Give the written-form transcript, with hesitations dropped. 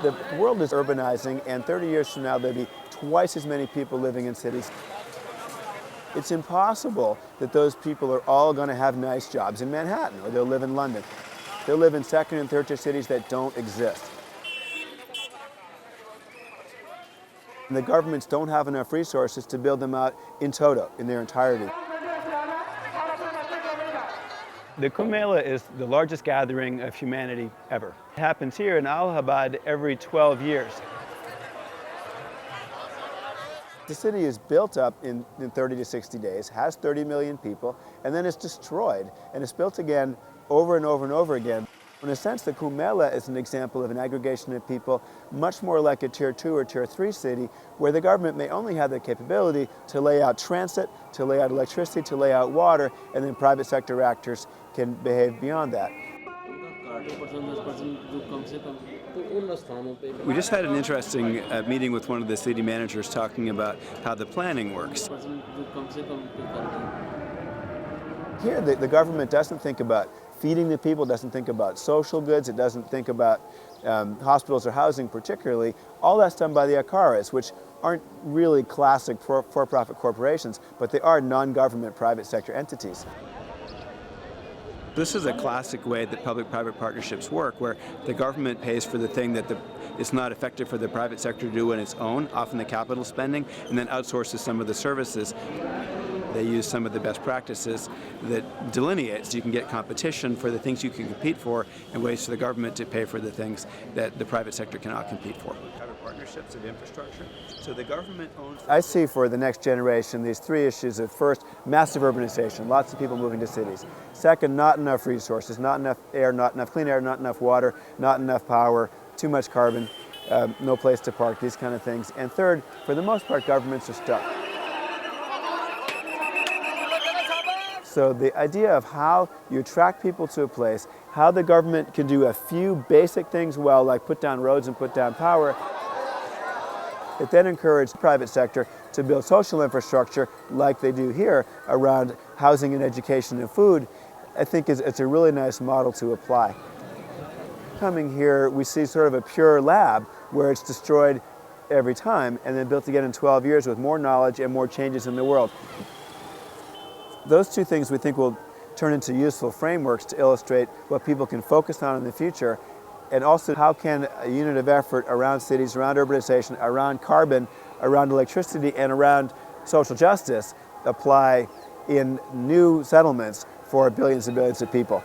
The world is urbanizing, and 30 years from now there'll be twice as many people living in cities. It's impossible that those people are all going to have nice jobs in Manhattan, or they'll live in London. They'll live in second and third tier cities that don't exist. And the governments don't have enough resources to build them out in toto, in their entirety. The Kumbh Mela is the largest gathering of humanity ever. It happens here in Allahabad every 12 years. The city is built up in 30 to 60 days, has 30 million people, and then it's destroyed, and it's built again over and over and over again. In a sense, the Kumbh Mela is an example of an aggregation of people much more like a Tier 2 or Tier 3 city, where the government may only have the capability to lay out transit, to lay out electricity, to lay out water, and then private sector actors can behave beyond that. We just had an interesting meeting with one of the city managers talking about how the planning works. Here, the government doesn't think about feeding the people, doesn't think about social goods, it doesn't think about hospitals or housing particularly. All that's done by the Akaras, which aren't really classic for-profit corporations, but they are non-government private sector entities. This is a classic way that public-private partnerships work, where the government pays for the thing that it's not effective for the private sector to do on its own, often the capital spending, and then outsources some of the services. They use some of the best practices that delineate, so you can get competition for the things you can compete for, and ways for the government to pay for the things that the private sector cannot compete for. Private partnerships of infrastructure. So the government owns... I see for the next generation these three issues of: first, massive urbanization, lots of people moving to cities. Second, not enough resources, not enough air, not enough clean air, not enough water, not enough power, too much carbon, no place to park, these kind of things. And third, for the most part, governments are stuck. So the idea of how you attract people to a place, how the government can do a few basic things well, like put down roads and put down power, it then encourages the private sector to build social infrastructure like they do here around housing and education and food. I think it's a really nice model to apply. Coming here, we see sort of a pure lab where it's destroyed every time and then built again in 12 years with more knowledge and more changes in the world. Those two things we think will turn into useful frameworks to illustrate what people can focus on in the future, and also how can a unit of effort around cities, around urbanization, around carbon, around electricity, and around social justice apply in new settlements for billions and billions of people.